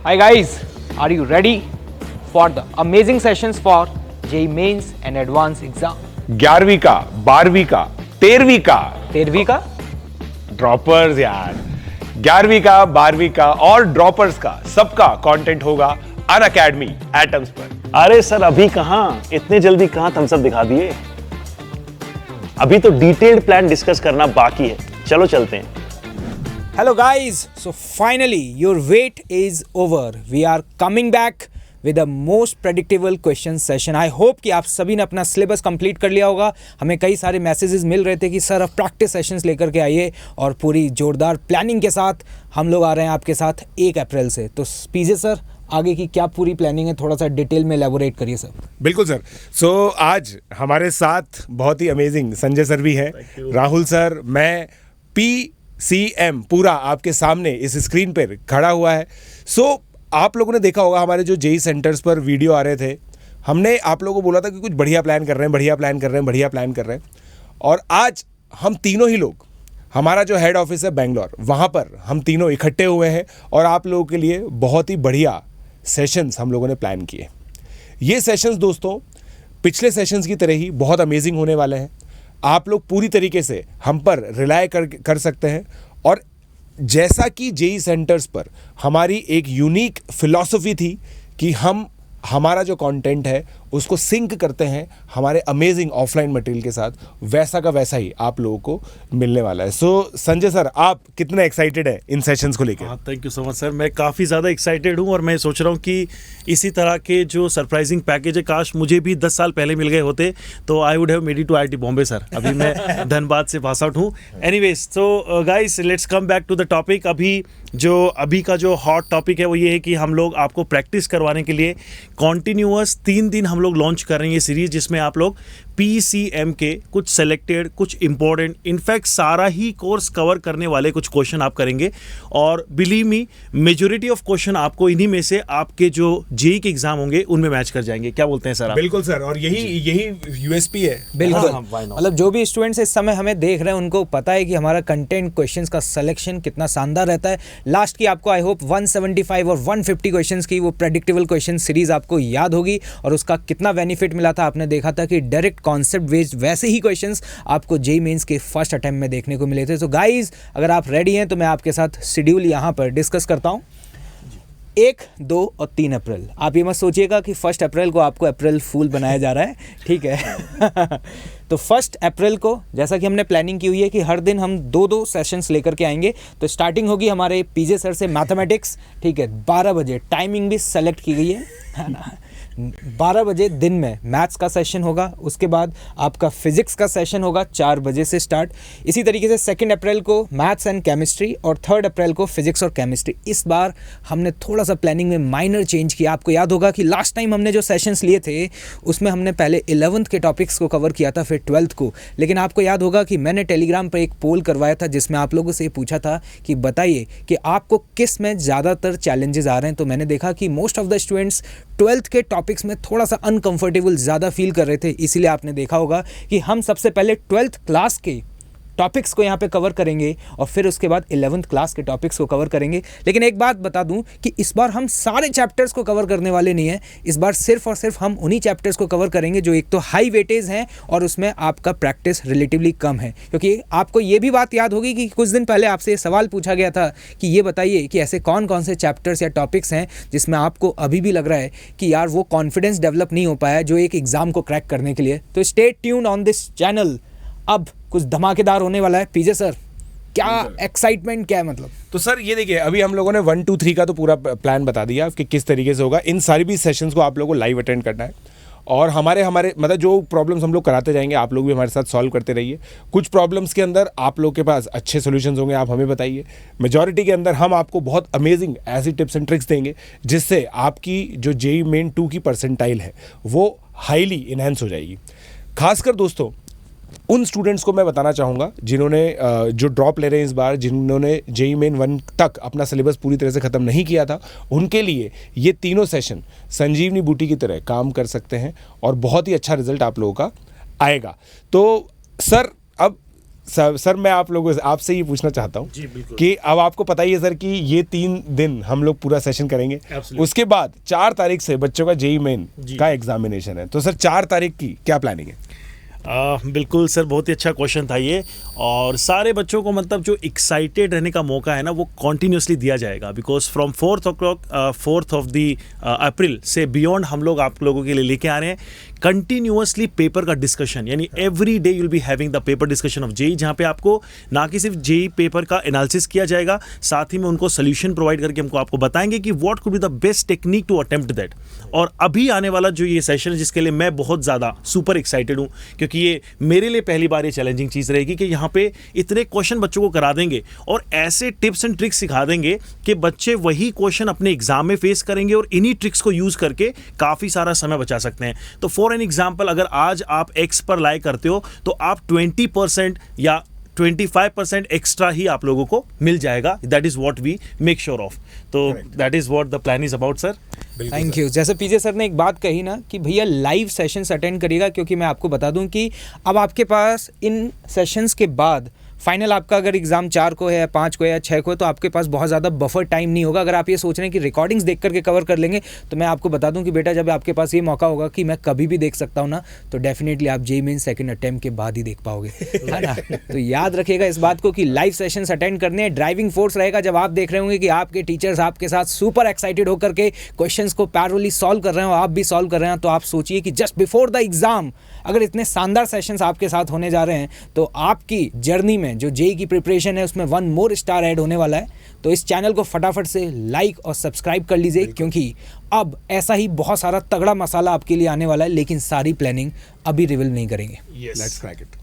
Hi guys, are you ready for the amazing sessions for JEE Mains and Advanced Exam? 11वीं का, 12वीं का, 13वीं का, 13वीं का ड्रॉपर्स यार, 11वीं का, 12वीं का और ड्रॉपर्स का सबका कंटेंट होगा अनअकैडमी एटम्स पर। अरे सर अभी कहां, इतने जल्दी कहां थम्स अप दिखा दिए। अभी तो डिटेल्ड प्लान डिस्कस करना बाकी है, चलो चलते हैं। Hello guys, so finally your wait is over. We are coming back with the most predictable question session. I hope कि आप सभी ने अपना सिलेबस कंप्लीट कर लिया होगा। हमें कई सारे मैसेजेस मिल रहे थे कि सर अब प्रैक्टिस सेशंस लेकर के आइए और पूरी जोरदार प्लानिंग के साथ हम लोग आ रहे हैं आपके साथ 1 अप्रैल से। तो पीजे सर आगे की क्या पूरी प्लानिंग है, थोड़ा सा डिटेल में एलैबोरेट करिए सर। बिल्कुल सर। सो आज हमारे साथ बहुत ही अमेजिंग संजय सर भी हैं, राहुल सर, मैं, PCM पूरा आपके सामने इस स्क्रीन पर खड़ा हुआ है। सो आप लोगों ने देखा होगा हमारे जो जेई सेंटर्स पर वीडियो आ रहे थे, हमने आप लोगों को बोला था कि कुछ बढ़िया प्लान कर रहे हैं, बढ़िया प्लान कर रहे हैं, बढ़िया प्लान कर रहे हैं। और आज हम तीनों ही लोग, हमारा जो हेड ऑफिस है बेंगलोर, वहाँ पर हम तीनों इकट्ठे हुए हैं और आप लोगों के लिए बहुत ही बढ़िया सेशंस हम लोगों ने प्लान किए। ये सेशंस दोस्तों पिछले सेशंस की तरह ही बहुत अमेजिंग होने वाले हैं। आप लोग पूरी तरीके से हम पर रिलाय कर सकते हैं। और जैसा कि जेई सेंटर्स पर हमारी एक यूनिक फिलॉसफी थी कि हमारा जो कंटेंट है उसको सिंक करते हैं हमारे अमेजिंग ऑफलाइन मटेरियल के साथ, वैसा का वैसा ही आप लोगों को मिलने वाला है। सो संजय सर, आप कितने एक्साइटेड हैं इन सेशंस को लेकर? हाँ, thank you so much sir. मैं काफ़ी ज़्यादा एक्साइटेड हूँ और मैं सोच रहा हूँ कि इसी तरह के जो सरप्राइजिंग पैकेज है, काश मुझे भी 10 साल पहले मिल गए होते तो I would have made it to IIT Bombay sir. अभी मैं धनबाद से पास आउट हूँ। Anyways, so guys let's come back to the topic. अभी का जो हॉट टॉपिक है वो ये है कि हम लोग आपको प्रैक्टिस करवाने के लिए कॉन्टिन्यूअस 3 दिन हम लोग लॉन्च कर रहे हैं ये सीरीज, जिसमें आप लोग PCM के कुछ सेलेक्टेड, कुछ इंपॉर्टेंट, इनफैक्ट सारा ही कोर्स कवर करने वाले कुछ क्वेश्चन आप करेंगे। और believe me, majority of question आपको इन्हीं में से आपके जो जेई के एग्जाम होंगे उनमें मैच कर जाएंगे। क्या बोलते हैं सर आप? बिल्कुल सर, और यही USP है। बिल्कुल, मतलब जो भी स्टूडेंट्स इस समय हमें देख रहे हैं उनको पता है कि हमारा कंटेंट क्वेश्चंस का सिलेक्शन कितना शानदार रहता है। लास्ट की आपको आई होप 175 और 150 क्वेश्चंस की वो प्रेडिक्टेबल क्वेश्चन सीरीज आपको याद होगी और उसका कितना बेनिफिट मिला था। आपने देखा था कि डायरेक्ट कॉन्सेप्ट बेस्ड वैसे ही क्वेश्चंस आपको जेई मेंस के फर्स्ट अटेम्प्ट में देखने को मिले थे। तो गाइज अगर आप रेडी हैं तो मैं आपके साथ शेड्यूल यहाँ पर डिस्कस करता हूँ। 1, 2 और 3 अप्रैल। आप ये मत सोचिएगा कि 1 अप्रैल को आपको अप्रैल फूल बनाया जा रहा है, ठीक है। तो 1 अप्रैल को जैसा कि हमने प्लानिंग की हुई है कि हर दिन हम 2-2 सेशंस लेकर के आएंगे। तो स्टार्टिंग होगी हमारे पीजे सर से मैथमेटिक्स, ठीक है, 12 बजे। टाइमिंग भी सेलेक्ट की गई है ना। 12 बजे दिन में मैथ्स का सेशन होगा, उसके बाद आपका फिजिक्स का सेशन होगा 4 बजे से स्टार्ट। इसी तरीके से 2 अप्रैल को मैथ्स एंड केमिस्ट्री और 3 अप्रैल को फिजिक्स और केमिस्ट्री। इस बार हमने थोड़ा सा प्लानिंग में माइनर चेंज किया। आपको याद होगा कि लास्ट टाइम हमने जो सेशंस लिए थे उसमें हमने पहले 11th के टॉपिक्स को कवर किया था, फिर 12th को। लेकिन आपको याद होगा कि मैंने टेलीग्राम पर एक पोल करवाया था जिसमें आप लोगों से पूछा था कि बताइए कि आपको किस में ज़्यादातर चैलेंजेस आ रहे हैं। तो मैंने देखा कि most of the students 12th के टॉपिक्स में थोड़ा सा अनकंफर्टेबल ज़्यादा फील कर रहे थे। इसीलिए आपने देखा होगा कि हम सबसे पहले 12th क्लास के टॉपिक्स को यहाँ पे कवर करेंगे और फिर उसके बाद 11th क्लास के टॉपिक्स को कवर करेंगे। लेकिन एक बात बता दूं कि इस बार हम सारे चैप्टर्स को कवर करने वाले नहीं हैं। इस बार सिर्फ और सिर्फ हम उन्हीं चैप्टर्स को कवर करेंगे जो एक तो हाई वेटेज हैं और उसमें आपका प्रैक्टिस रिलेटिवली कम है। क्योंकि आपको ये भी बात याद होगी कि कुछ दिन पहले आपसे सवाल पूछा गया था कि ये बताइए कि ऐसे कौन कौन से चैप्टर्स या टॉपिक्स हैं जिसमें आपको अभी भी लग रहा है कि यार वो कॉन्फिडेंस डेवलप नहीं हो पाया जो एक एग्जाम को क्रैक करने के लिए। तो stay tuned on this channel, अब कुछ धमाकेदार होने वाला है। पीजे सर, क्या एक्साइटमेंट क्या है मतलब? तो सर ये देखिए, अभी हम लोगों ने 1, 2, 3 का तो पूरा प्लान बता दिया कि किस तरीके से होगा। इन सारी भी सेशंस को आप लोगों को लाइव अटेंड करना है और हमारे मतलब जो प्रॉब्लम्स हम लोग कराते जाएंगे आप लोग भी हमारे साथ सॉल्व करते रहिए। कुछ प्रॉब्लम्स के अंदर आप लोग के पास अच्छे सॉल्यूशंस होंगे, आप हमें बताइए। मेजॉरिटी के अंदर हम आपको बहुत अमेजिंग ऐसी टिप्स एंड ट्रिक्स देंगे जिससे आपकी जो जेई मेन 2 की परसेंटाइल है वो हाईली इनहेंस हो जाएगी। खासकर दोस्तों उन स्टूडेंट्स को मैं बताना चाहूँगा जिन्होंने जो ड्रॉप ले रहे हैं इस बार, जिन्होंने जेई मेन 1 तक अपना सिलेबस पूरी तरह से ख़त्म नहीं किया था, उनके लिए ये तीनों सेशन संजीवनी बूटी की तरह काम कर सकते हैं और बहुत ही अच्छा रिजल्ट आप लोगों का आएगा। तो सर अब सर मैं आप लोगों से आपसे ये पूछना चाहता हूँ जी, बिल्कुल। कि अब आपको पता ही है सर कि ये 3 दिन हम लोग पूरा सेशन करेंगे। Absolutely. उसके बाद 4 तारीख से बच्चों का जेई मेन जी। का एग्जामिनेशन है, तो सर 4 तारीख की क्या प्लानिंग है? बिल्कुल सर, बहुत ही अच्छा क्वेश्चन था ये। और सारे बच्चों को मतलब जो एक्साइटेड रहने का मौका है ना, वो कॉन्टिन्यूसली दिया जाएगा, because from 4th of the April से बियॉन्ड हम लोग आप लोगों के लिए लेके आ रहे हैं कंटिन्यूअसली पेपर का डिस्कशन, यानी every day you'll be having the paper discussion of JE, जहाँ पे आपको ना कि सिर्फ जेई पेपर का एनालिसिस किया जाएगा, साथ ही में उनको सोल्यूशन प्रोवाइड करके हमको आपको बताएंगे कि what could be the best technique to attempt that. और अभी आने वाला जो ये सेशन है, जिसके लिए मैं बहुत ज़्यादा सुपर एक्साइटेड हूँ, क्योंकि ये मेरे लिए पहली बार ये चैलेंजिंग चीज़ रहेगी कि यहाँ पे इतने क्वेश्चन बच्चों को करा देंगे और ऐसे टिप्स एंड ट्रिक्स सिखा देंगे कि बच्चे वही क्वेश्चन अपने एग्जाम में फेस करेंगे और इन्हीं ट्रिक्स को यूज़ करके काफ़ी सारा समय बचा सकते हैं। तो फॉर एन एग्जाम्पल, अगर आज आप एक्स पर लाई करते हो तो आप 20% या 25% एक्स्ट्रा ही आप लोगों को मिल जाएगा। That is what we make sure of. तो that is what the plan is about sir. Thank you. जैसे पीजे सर ने एक बात कही ना कि भैया लाइव सेशंस अटेंड करिएगा, क्योंकि मैं आपको बता दूं कि अब आपके पास इन सेशंस के बाद फाइनल आपका अगर एग्जाम 4 को है या 5 को है या 6 को है, तो आपके पास बहुत ज़्यादा बफर टाइम नहीं होगा। अगर आप ये सोच रहे हैं कि रिकॉर्डिंग्स देख करके कवर कर लेंगे, तो मैं आपको बता दूं कि बेटा जब आपके पास ये मौका होगा कि मैं कभी भी देख सकता हूं ना, तो डेफिनेटली आप जेईई मेन सेकंड अटेम्प्ट के बाद ही देख पाओगे, है ना। तो याद रखिएगा इस बात को कि लाइव सेशंस अटेंड करने हैं। ड्राइविंग फोर्स रहेगा जब आप देख रहे होंगे कि आपके टीचर्स आपके साथ सुपर एक्साइटेड होकर के क्वेश्चंस को पैरेलली सॉल्व कर रहे हैं और आप भी सॉल्व कर रहे हैं। तो आप सोचिए कि जस्ट बिफोर द एग्जाम अगर इतने शानदार सेशंस आपके साथ होने जा रहे हैं, तो आपकी जर्नी में जो जेईई की प्रिपरेशन है उसमें 1 मोर स्टार ऐड होने वाला है। तो इस चैनल को फटाफट से लाइक और सब्सक्राइब कर लीजिए, क्योंकि अब ऐसा ही बहुत सारा तगड़ा मसाला आपके लिए आने वाला है, लेकिन सारी प्लानिंग अभी रिवील नहीं करेंगे। Let's crack it.